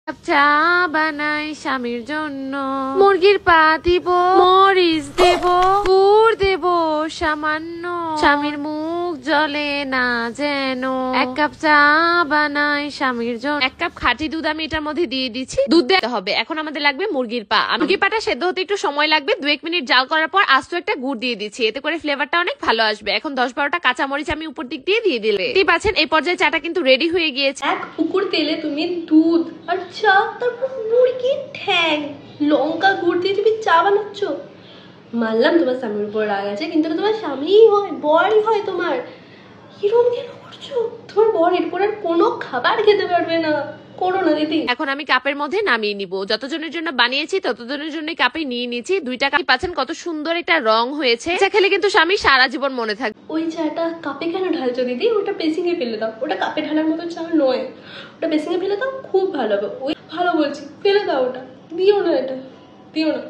Cup চা বানাই স্বামীর জন্য, মুরগির পা দিব, মরিচ দেব, গুড় দেব সামান্য, স্বামীর মুখ জ্বলে না যেন। এক কাপ চা বানাই স্বামীর জন্য। এক কাপ খাঁটি দুধ আমি এটার মধ্যে দিয়ে দিচ্ছি। দুধ দিতে হবে। এখন আমাদের লাগবে মুরগির পা। মুরগির পাটা সেদ্ধ হতে একটু সময় লাগবে। 2-1 মিনিট জাল করার পর আস্ত একটা গুড় দিয়ে দিচ্ছি, এতে করে ফ্লেভারটা অনেক ভালো আসবে। এখন 10-12টা কাঁচামরিচ আমি উপর দিক দিয়ে দিলে দেখতেই পাচ্ছেন এই পর্যায়ে চাটা কিন্তু রেডি হয়ে গিয়েছে। এক পুকুর তেলে তুমি দুধ আর চা, তারপর মুরগির ঠ্যাং, লঙ্কা গুড় দিয়ে তুমি চা বানাচ্ছ। মানলাম তোমার স্বামীর উপর রাগ আছে, কিন্তু তোমার স্বামীই হয়, বরই হয় তোমার। এরকম কেন করছো? তোমার বর এরপর আর কোনো খাবার খেতে পারবে না। করো না দিদি। এখন আমি কাপের মধ্যে নামিয়ে নিব। যতজনের জন্য বানিয়েছি ততজনের জন্য কাপে নিয়ে নিয়েছি। 2টা কাপ পাচ্ছেন কত সুন্দর একটা রং হয়েছে। চা খেলে কিন্তু স্বামী সারা জীবন মনে থাকবে। ওই চাটা কাপে কেন ঢালছো দিদি? ওটা বেসিনে ফেলে দাও। ওটা কাপে ঢালার মতো চা নয়, ওটা বেসিনে ফেলে দাও, খুব ভালো হবে। ওই ভালো বলছি, ফেলে দাও ওটা, দিও না, এটা দিও না।